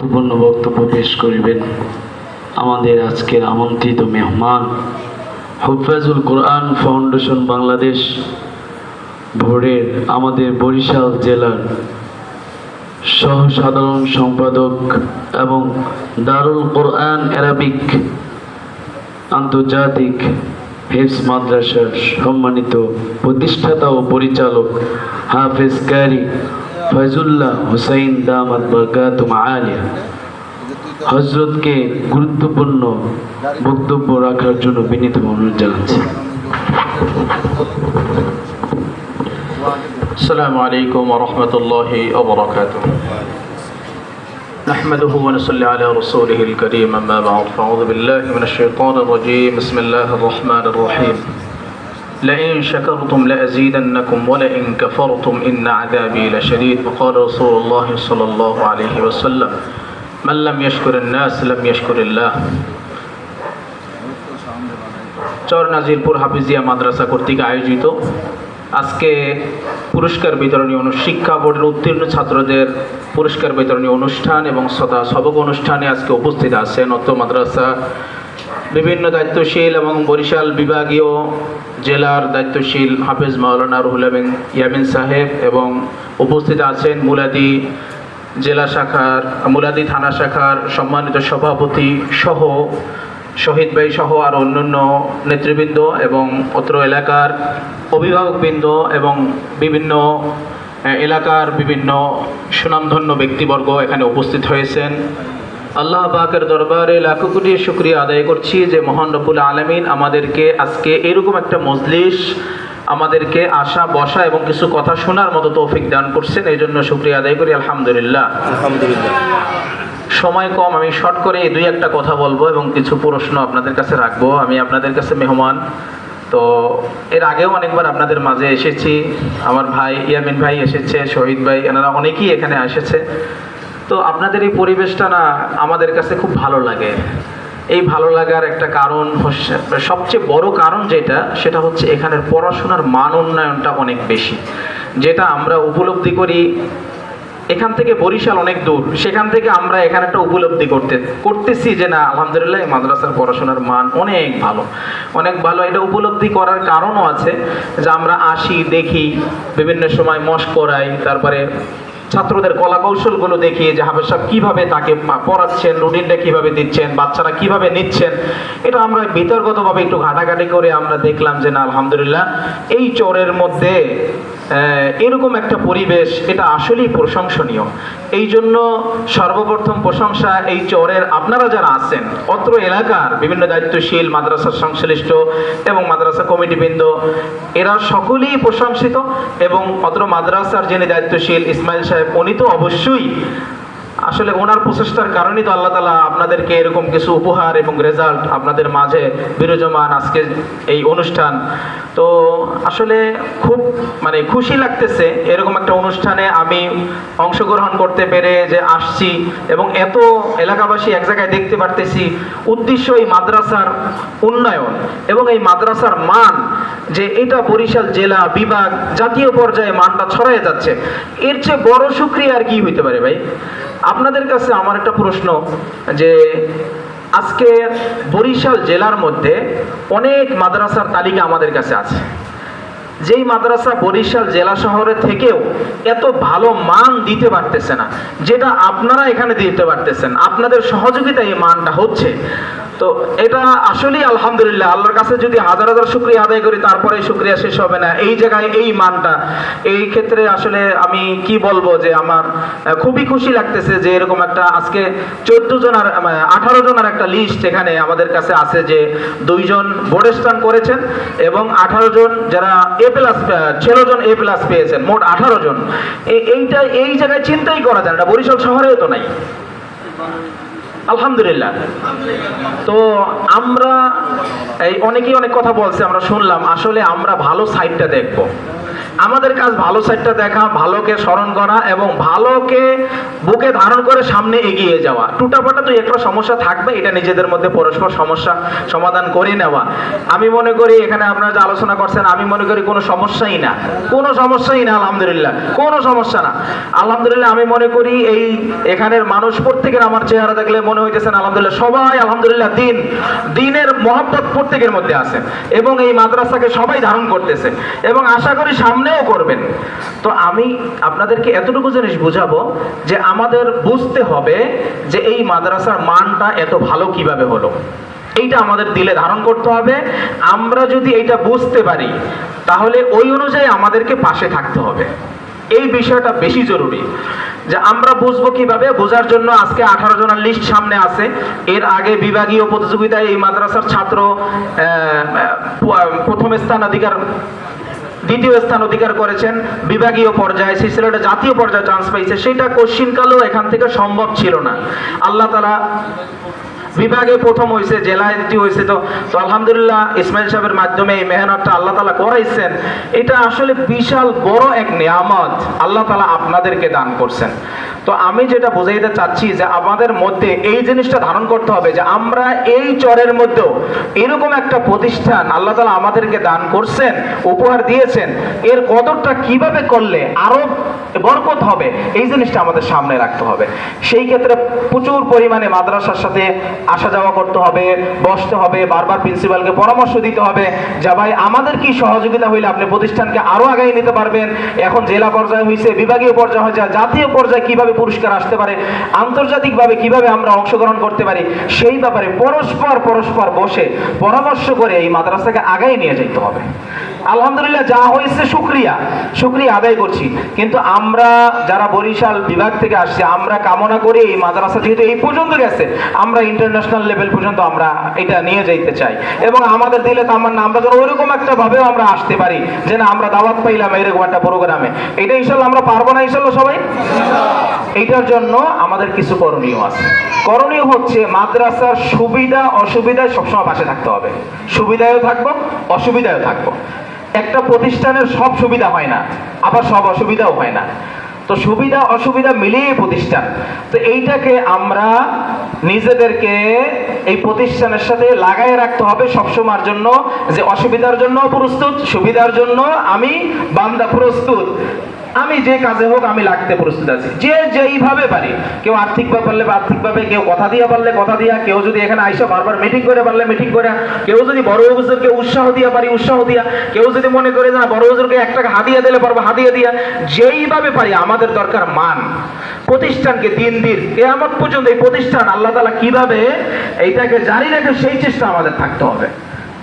গুরুত্বপূর্ণ বক্তব্য পেশ করিবেন আমাদের আজকের আমন্ত্রিত মেহমান হুফাজুল কোরআন ফাউন্ডেশন বাংলাদেশ বোর্ডের আমাদের বরিশাল জেলার সহ সাধারণ সম্পাদক এবং দারুল কোরআন আরবিক আন্তর্জাতিক হিফজ মাদ্রাসার সম্মানিত প্রতিষ্ঠাতা ও পরিচালক হাফেজ কারি ফয়জুল্লাহ হুসাইন দামাত বরকাতুম আলিয়া হযরতকে গুরুত্বপূর্ণ বক্তব্য রাখার জন্য বিনীত অনুরোধ জানাচ্ছি। السلام عليكم ورحمة الله وبركاته. نحمده ونصلي على رسوله الكريم أما بعد فأعوذ بالله من الشيطان الرجيم بسم الله الرحمن الرحيم لئن شكرتم لأزيدنكم ولئن كفرتم إن عذابي لشديد وقال رسول الله صلى الله عليه وسلم من لم يشكر الناس لم يشكر الله. চর নাজিরপুর হাফিজিয়া মাদ্রাসা কর্তৃক আয়োজিত আজকে পুরস্কার বিতরণী শিক্ষা বোর্ডের উত্তীর্ণ ছাত্রদের পুরস্কার বিতরণী অনুষ্ঠান এবং সবক অনুষ্ঠানে আজকে উপস্থিত আছেন অত্র মাদ্রাসা বিভিন্ন দায়িত্বশীল এবং বরিশাল বিভাগীয় জেলার দায়িত্বশীল হাফেজ মাওলানা রুহুল আমিন ইয়ামিন সাহেব এবং উপস্থিত আছেন মুলাদি থানা শাখার সম্মানিত সভাপতি সহ শহীদ ভাই সহ আর অন্যান্য নেতৃবৃন্দ এবং অত্র এলাকার অভিভাবকবৃন্দ এবং বিভিন্ন এলাকার বিভিন্ন সুনামধন্য ব্যক্তিবর্গ এখানে উপস্থিত হয়েছেন। আল্লাহ পাকের দরবারে লাখো কোটি শুকরিয়া আদায় করছি যে মহান রব্বুল আলামিন আমাদেরকে আজকে এরকম একটা মজলিস আমাদেরকে আসা বসা এবং কিছু কথা শোনার মতো তৌফিক দান করছেন, এই জন্য শুকরিয়া আদায় করি আলহামদুলিল্লাহ। সময় কম, আমি শর্ট করে দুই একটা কথা বলবো এবং কিছু প্রশ্ন আপনাদের কাছে রাখবো। আমি আপনাদের কাছে মেহমান, তো এর আগেও অনেকবার আপনাদের মাঝে এসেছি, আমার ভাই ইয়ামিন ভাই এসেছে, শহীদ ভাই, এনারা অনেকেই এখানে এসেছে। তো আপনাদের এই পরিবেশটা না আমাদের কাছে খুব ভালো লাগে। এই ভালো লাগার একটা কারণ সবচেয়ে বড় কারণ সেটা হচ্ছে এখানের পড়াশোনার মান উন্নয়নটা অনেক বেশি, যেটা আমরা উপলব্ধি করি। এখান থেকে বরিশাল অনেক দূর, সেখান থেকে আমরা এখানে একটা উপলব্ধি করতেছি যে না আলহামদুলিল্লাহ এই মাদ্রাসার পড়াশোনার মান অনেক ভালো। এটা উপলব্ধি করার কারণও আছে যে আমরা আসি, দেখি, বিভিন্ন সময় মশক করাই, তারপরে ছাত্রদের কলা কৌশলগুলো দেখি যে হাফেজ সাহেব কীভাবে তাকে পড়াচ্ছেন, রুটিনটা কীভাবে দিচ্ছেন, বাচ্চারা কীভাবে নিচ্ছেন। এটা আমরা বিতর্কতভাবে একটু ঘাটাঘাটি করে আমরা দেখলাম যে না আলহামদুলিল্লাহ এই চরের মধ্যে এরকম একটা পরিবেশ, এটা আসলেই প্রশংসনীয়। এই জন্য সর্বপ্রথম প্রশংসা এই চরের আপনারা যারা আছেন, অত্র এলাকার বিভিন্ন দায়িত্বশীল মাদ্রাসার সংশ্লিষ্ট এবং মাদ্রাসা কমিটিবৃন্দ, এরা সকলেই প্রশংসিত। এবং অত্র মাদ্রাসার যিনি দায়িত্বশীল ইসমাইল সাহেব, উনি তো অবশ্যই আসলে ওনার প্রচেষ্টার কারণেই তো আল্লাহ তাআলা আপনাদেরকে এরকম কিছু উপহার এবং রেজাল্ট আপনাদের মাঝে বিরাজমান আজকে এই অনুষ্ঠান। তো আসলে খুব খুশি লাগতেছে এরকম একটা অনুষ্ঠানে আমি অংশগ্রহণ করতে পেরে, যে আসছি এবং এত এলাকাবাসী এক জায়গায় দেখতে পারতেছি। উদ্দেশ্য এই মাদ্রাসার উন্নয়ন এবং এই মাদ্রাসার মান, যে এটা বরিশাল জেলা বিভাগ জাতীয় পর্যায়ে মানটা ছড়ায় যাচ্ছে। এর চেয়ে বড় শুকরিয়া আর কি হইতে পারে ভাই? আপনাদের কাছে আমার একটা প্রশ্ন, যে আজকে বরিশাল জেলার মধ্যে অনেক মাদ্রাসার তালিকা আমাদের কাছে আছে, যেই মাদ্রাসা বরিশাল জেলা শহরের থেকেও এত ভালো মান দিতে পারতেছে না, যেটা আপনারা এখানে দিতে পারতেছেন। আপনাদের সহযোগিতায় এই মানটা হচ্ছে। তো এটা আসলেই আলহামদুলিল্লাহ, আল্লাহর কাছে যদি হাজার হাজার শুকরিয়া আদায় করি তারপরে শুকরিয়া শেষ হবে না। এই জায়গায় এই মানটা, এই ক্ষেত্রে আসলে আমি কি বলবো, যে আমার খুবই খুশি লাগতেছে যে এরকম একটা আজকে 18 জনের একটা লিস্ট এখানে আমাদের কাছে আছে, যে 2 জন বোর্ড স্থান করেছেন এবং 18 জন যারা A+, 16 জন A+ পেয়েছেন, মোট 18 জন। এই জায়গায় চিন্তাই করা যায় না, বরিশাল শহরেও তো নাই আলহামদুলিল্লাহ। তো আমরা অনেকেই অনেক কথা বলছে, আমরা শুনলাম। আসলে আমরা ভালো সাইডটা দেখব। আমাদের কাজ ভালো সাইডটা দেখা, ভালোকে স্মরণ করা এবং ভালোকে বুকে ধারণ করে সামনে এগিয়ে যাওয়া। টুটাপাটা তো একটা সমস্যা থাকবে, এটা নিজেদের মধ্যে পরস্পর সমস্যা সমাধান করে নেওয়া। আমি মনে করি এখানে আপনারা যে আলোচনা করছেন, আমি মনে করি কোনো সমস্যাই না, কোনো সমস্যাই না, আলহামদুলিল্লাহ কোনো সমস্যা না। আলহামদুলিল্লাহ আমি মনে করি এই এখানের মানুষ প্রত্যেকের আমার চেহারা দেখলে মনে হইতেছেন আলহামদুলিল্লাহ সবাই আলহামদুলিল্লাহ দিনের মহব্বত প্রত্যেকের মধ্যে আছে এবং এই মাদ্রাসাকে সবাই ধারণ করতেছে এবং আশা করি সামনেও করবেন। তো আমি আপনাদেরকে এতটুকু জিনিস বুঝাবো যে আমাদের বুঝতে হবে যে এই মাদ্রাসার মানটা এত ভালো কিভাবে হলো, এইটা আমাদের দিলে ধারণ করতে হবে। আমরা যদি এইটা বুঝতে পারি তাহলে ওই অনুযায়ী আমাদেরকে পাশে থাকতে হবে। এই বিষয়টা বেশি জরুরি যে আমরা বুঝবো কিভাবে। বোঝার জন্য আজকে 18 জনের লিস্ট সামনে আছে। এর আগে বিভাগীয় প্রতিযোগিতায় এই মাদ্রাসার ছাত্র প্রথম স্থান অধিকার, দ্বিতীয় স্থান অধিকার করেছেন। বিভাগীয় পর্যায়ে সেই ছেলেটা জাতীয় পর্যায়ে চান্স পাইছে, সেটা কোশ্চিনকালেও এখান থেকে সম্ভব ছিল না। আল্লাহ তাআলা বিভাগে প্রথম হয়েছে, জেলায় দ্বিতীয় হয়েছে। তো আলহামদুলিল্লাহ ইসমাইল সাহেবের মাধ্যমে এই মেহনতটা আল্লাহ তাআলা করাইছেন। এটা আসলে বিশাল বড় এক নিয়ামত আল্লাহ তাআলা আপনাদেরকে দান করছেন। তো আমি যেটা বোঝাইতে চাচ্ছি যে আমাদের মধ্যে এই জিনিসটা ধারণ করতে হবে যে আমরা এই চরের মধ্যেও এরকম একটা প্রতিষ্ঠান আল্লাহ তাআলা আমাদেরকে দান করছেন, উপহার দিয়েছেন। এর কদরটা কিভাবে করলে আরো বরকত হবে এই জিনিসটা আমাদের সামনে রাখতে হবে। সেই ক্ষেত্রে প্রচুর পরিমাণে মাদ্রাসার সাথে আসা যাওয়া করতে হবে, বসতে হবে, বারবার প্রিন্সিপালকে পরামর্শ দিতে হবে যে ভাই আমাদের কি সহযোগিতা হইলে আপনি প্রতিষ্ঠানকে আরো আগায় নিতে পারবেন। এখন জেলা পর্যায়ে হয়েছে, বিভাগীয় পর্যায়ে হয়েছে, জাতীয় পর্যায়ে কিভাবে পুরস্কার আসতে পারে, আন্তর্জাতিকভাবে কিভাবে আমরা অংশগ্রহণ করতে পারি, সেই ব্যাপারে পরস্পর বসে পরামর্শ করে এই মাদ্রাসাকে আগায় নিয়ে যেতে হবে। আলহামদুলিল্লাহ যা হয়েছে শুকরিয়া আদায় করছি, কিন্তু আমরা যারা বরিশাল বিভাগ থেকে আসছি আমরা কামনা করি এই মাদ্রাসা যেহেতু এই পর্যন্ত গেছে, আমরা ইন্টারন্যাশনাল লেভেল পর্যন্ত আমরা এটা নিয়ে যাইতে চাই এবং আমাদের দিলে তো আমার না, আমরা যেন ওইরকম একটা ভাবেও আমরা আসতে পারি যে না আমরা দাওয়াত পাইলাম এরকম একটা প্রোগ্রামে। এটা ইনশাল্লাহ আমরা পারবো না ইনশাল্লাহ সবাই। এইটার জন্য আমাদের কিছু করণীয় আছে। করণীয় হচ্ছে মাদ্রাসার সুবিধা অসুবিধায় সবসময় পাশে থাকতে হবে। সুবিধায়ও থাকবো, অসুবিধায়ও থাকবো। একটা প্রতিষ্ঠানের সব সুবিধা হয় না, আবার সব অসুবিধাও হয় না। তো সুবিধা অসুবিধা মিলিয়ে প্রতিষ্ঠান। তো এইটাকে আমরা নিজেদেরকে এই প্রতিষ্ঠানের সাথে লাগায় রাখতে হবে সবসময়ের জন্য যে অসুবিধার জন্য প্রস্তুত, সুবিধার জন্য আমি বান্দা প্রস্তুত। আমি যে কাজে হোক আমি লাগতে প্রস্তুত আছি, যে যেইভাবে পারি। কেউ আর্থিকভাবে পারলে আর্থিকভাবে, কেউ কথা দিয়া পারলে কথা দিয়া, কেউ যদি এখানে আইসা বারবার মিটিং করে পারলে মিটিং করে, কেউ যদি বড় হুজুরকে উৎসাহ দিয়া পারি উৎসাহ দিয়া, কেউ যদি মনে করে যে না বড় হুজুরকে 1 টাকা হাদিয়া দিলে পারবো হাদিয়া দিয়া, যেইভাবে পারি। আমাদের দরকার মান। প্রতিষ্ঠানকে দিন কিয়ামত পর্যন্ত এই প্রতিষ্ঠান আল্লাহ তাআলা কিভাবে এইটাকে জারি রাখে সেই চেষ্টা আমাদের থাকতে হবে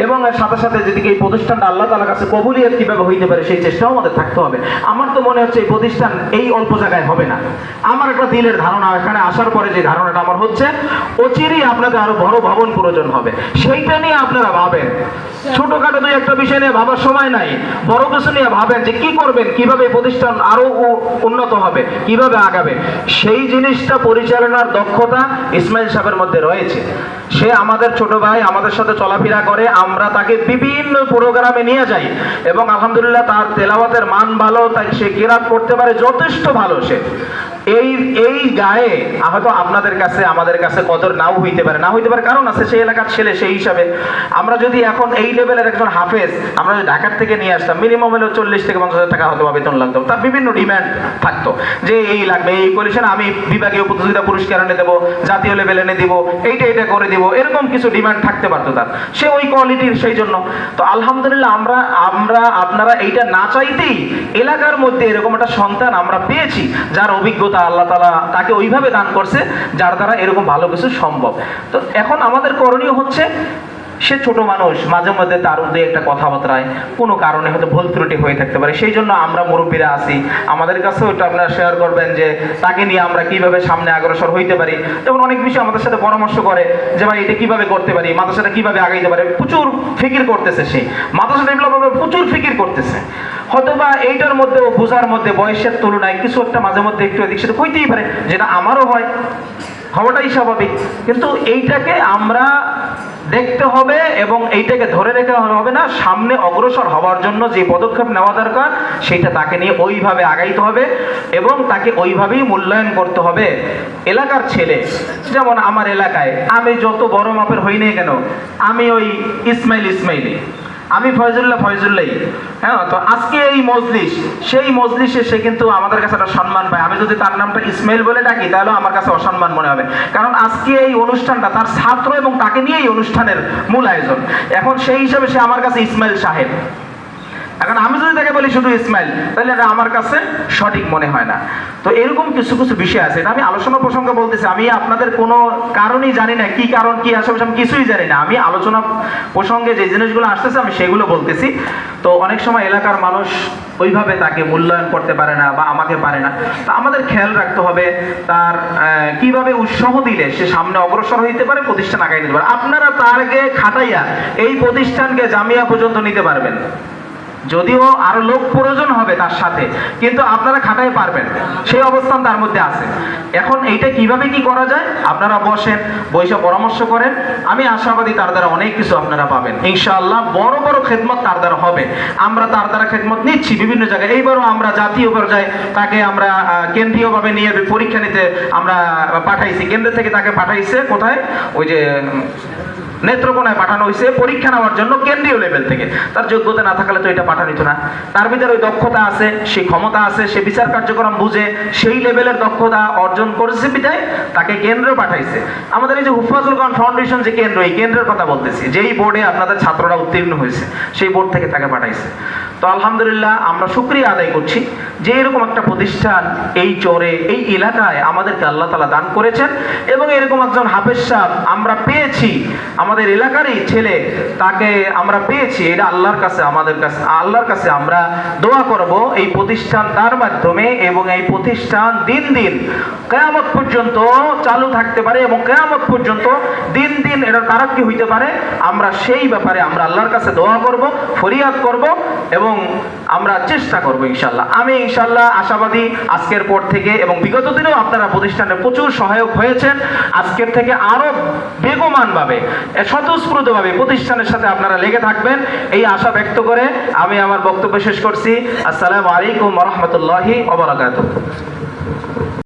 এবং এর সাথে সাথে যেদিকে এই প্রতিষ্ঠানটা আল্লাহ তাআলার কাছে কবুলিয়ত কিভাবে হইতে পারে সেই চেষ্টাও আমাদের থাকতে হবে। আমার তো মনে হচ্ছে এই প্রতিষ্ঠান এই অল্প জায়গায় হবে না। আমার একটা দিলের ধারণা, এখানে আসার পরে যে ধারণাটা আমার হচ্ছে অচিরেই আপনাদের আরো বড় ভবন প্রয়োজন হবে, সেইটা নিয়ে আপনারা ভাবেন। ছোটখাটো দুই একটা বিষয় নিয়ে ভাবার সময় নাই, বড় কিছু নিয়ে ভাবেন যে কি করবেন, কিভাবে প্রতিষ্ঠান আরো উন্নত হবে, কিভাবে আগাবে। সেই জিনিসটা পরিচালনার দক্ষতা ইসমাইল সাহেবের মধ্যে রয়েছে। সে আমাদের ছোট ভাই, আমাদের সাথে চলাফেরা করে, আমরা তাকে বিভিন্ন প্রোগ্রামে নিয়ে যাই এবং আলহামদুলিল্লাহ তার তেলাওয়াতের মান ভালো, তাই সে কিরাত করতে পারে যথেষ্ট ভালো। সে এই গায়ে হয়তো আপনাদের কাছে আমাদের কাছে কদর নাও হইতে পারে, কারণ আছে সেই এলাকার ছেলে। সেই হিসাবে আমরা যদি এখন এই লেভেলের একজন হাফেজ আমরা যদি ঢাকার থেকে নিয়ে আসতাম, মিনিমাম হলো 40 থেকে 50 হাজার টাকা হয়তো বেতন লাগতো। তার বিভিন্ন ডিমান্ড থাকতো যে এই লাগবে, এই করেছেন, আমি বিভাগীয় প্রতিযোগিতা পুরস্কার এনে দেবো, জাতীয় লেভেল এনে দিব, এইটা করে দিব, এরকম কিছু ডিমান্ড থাকতে পারতো তার। সে ওই কোয়ালিটির, সেই জন্য তো আলহামদুলিল্লাহ আমরা আপনারা এইটা না চাইতেই এলাকার মধ্যে এরকম একটা সন্তান আমরা পেয়েছি যার অভিজ্ঞতা আল্লাহ তাআলা তাকে ওইভাবে দান করছে যার দ্বারা এরকম ভালো কিছু সম্ভব। তো এখন আমাদের করণীয় হচ্ছে, সে ছোট মানুষ, মাঝে মধ্যে তার উদ্যোগে একটা কথাবার্তায় কোনো কারণে হয়তো ভুল ত্রুটি হয়ে থাকতে পারে। সেই জন্য আমরা মুরব্বীরা আছি, আমাদের কাছেও এটা আপনারা শেয়ার করবেন যে তাকে নিয়ে আমরা কিভাবে সামনে অগ্রসর হইতে পারি। যেমন অনেক বিষয় আমাদের সাথে পরামর্শ করে যে ভাই এটা কিভাবে করতে পারি, মাদ্রাসাটা কিভাবে আগাইতে পারে। প্রচুর ফিকির করতেছে, সেই মাদ্রাসা ডেভেলপ হবে প্রচুর ফিকির করতেছে। হয়তোবা এইটার মধ্যে বোঝার মধ্যে বয়সের তুলনায় কিছু একটা মাঝে মধ্যে একটু এদিক সেদিক হইতেই পারে, যেটা আমারও হয়, হওয়াটাই স্বাভাবিক। কিন্তু এইটাকে আমরা দেখতে হবে এবং এইটাকে ধরে রেখে হবে না, সামনে অগ্রসর হওয়ার জন্য যে পদক্ষেপ নেওয়া দরকার সেইটা তাকে নিয়ে ওইভাবে আগাইতে হবে এবং তাকে ওইভাবেই মূল্যায়ন করতে হবে। এলাকার ছেলে, যেমন আমার এলাকায় আমি যত বড় মাপের হই নাই কেন, আমি ওই ইসমাইলি, আমি ফয়জুল্লাহ। হ্যাঁ, তো আজকে এই মজলিস, সেই মজলিসে সে কিন্তু আমাদের কাছে একটা সম্মান পায়। আমি যদি তার নামটা ইসমাইল বলে ডাকি তাহলে আমার কাছে অসম্মান মনে হবে, কারণ আজকে এই অনুষ্ঠানটা তার ছাত্র এবং তাকে নিয়ে এই অনুষ্ঠানের মূল আয়োজন। এখন সেই হিসাবে সে আমার কাছে ইসমাইল সাহেব। এখন আমি যদি তাকে বলি শুধু ইসমাইল, তাহলে এটা আমার কাছে সঠিক মনে হয় না। তো এরকম কিছু কিছু বিষয় আছে, এটা আমি আলোচনা প্রসঙ্গে বলতেছি। আমি আপনাদের কোনো কারণই জানি না, কি কারণ কি আশেপাশে আমি কিছুই জানি না। আমি আলোচনা প্রসঙ্গে যে জিনিসগুলো আসতেছে আমি সেগুলো বলতেছি। তো অনেক সময় এলাকার মানুষ ওইভাবে তাকে মূল্যায়ন করতে পারে না বা আমাকে পারে না। তো আমাদের খেয়াল রাখতে হবে তার কিভাবে উৎসাহ দিলে সে সামনে অগ্রসর হইতে পারে, প্রতিষ্ঠান আগাই নিতে পারে। আপনারা তারকে খাটাইয়া এই প্রতিষ্ঠানকে জামিয়া পর্যন্ত নিতে পারবেন, যদিও আরো লোক প্রয়োজন হবে তার সাথে, কিন্তু আপনারা খাটাই পারবেন, সেই অবস্থান তার মধ্যে আছে। এখন এইটা কিভাবে কি করা যায়, আপনারা বসেন, বসে পরামর্শ করেন। আমি আশাবাদী তার দ্বারা অনেক কিছু আপনারা পাবেন ইনশাআল্লাহ। বড় বড় খেদমত তার দ্বারা হবে। আমরা তার দ্বারা খেদমত নিচ্ছি বিভিন্ন জায়গায়। এইবারও আমরা জাতীয় পর্যায়ে তাকে আমরা কেন্দ্রীয়ভাবে নিয়ে পরীক্ষা নিতে আমরা পাঠাইছি, কেন্দ্র থেকে তাকে পাঠাইছে কোথায়, ওই যে নেত্রকোনায় পাঠানো হয়েছে পরীক্ষা নেওয়ার জন্য কেন্দ্রীয় লেভেল থেকে। তার যোগ্যতা না থাকলে তো এটা পাঠানো হতো না। তার ভিতরে ওই দক্ষতা আছে, সেই ক্ষমতা আছে, সে বিচার কার্যক্রম বুঝে সেই লেভেলের দক্ষতা অর্জন করেছে বিধায় তাকে কেন্দ্র পাঠাইছে। আমাদের এই যে হুফাজুল কোরআন ফাউন্ডেশন যে কেন্দ্র, এই কেন্দ্রের কথা বলতেছি, যেই বোর্ডে আপনাদের ছাত্ররা উত্তীর্ণ হয়েছে সেই বোর্ড থেকে তাকে পাঠাইছে। তো আলহামদুলিল্লাহ আমরা শুকরিয়া আদায় করছি যে এরকম একটা প্রতিষ্ঠান এই চরে, এই এলাকায় আমাদেরকে আল্লাহ তাআলা দান করেছেন এবং এরকম একজন হাফেজ সাহেব আমরা পেয়েছি, আমাদের এলাকারই ছেলে, তাকে আমরা পেয়েছি। এটা আল্লাহর কাছে, আমাদের কাছে, আল্লাহর কাছে আমরা দোয়া করব এই প্রতিষ্ঠান তার মাধ্যমে, এবং এই প্রতিষ্ঠান দিন দিন কিয়ামত পর্যন্ত চালু থাকতে পারে এবং কিয়ামত পর্যন্ত দিন দিন এটা তারাক্কি হইতে পারে। আমরা সেই ব্যাপারে আমরা আল্লাহর কাছে দোয়া করব, ফরিয়াদ করব এবং আমরা চেষ্টা করব ইনশাআল্লাহ। আমি ইনশাআল্লাহ আশাবাদী আজকের পর থেকে, এবং বিগত দিনেও আপনারা প্রতিষ্ঠানে প্রচুর সহায়ক হয়েছেন, আজকের থেকে আরো বেগমানভাবে স্বতঃস্ফূর্তভাবে প্রতিষ্ঠানের সাথে আপনারা লেগে থাকবেন, এই আশা ব্যক্ত করে আমি আমার বক্তব্য শেষ করছি। আসসালামু আলাইকুম ওয়া রাহমাতুল্লাহি ওয়া বারাকাতুহু।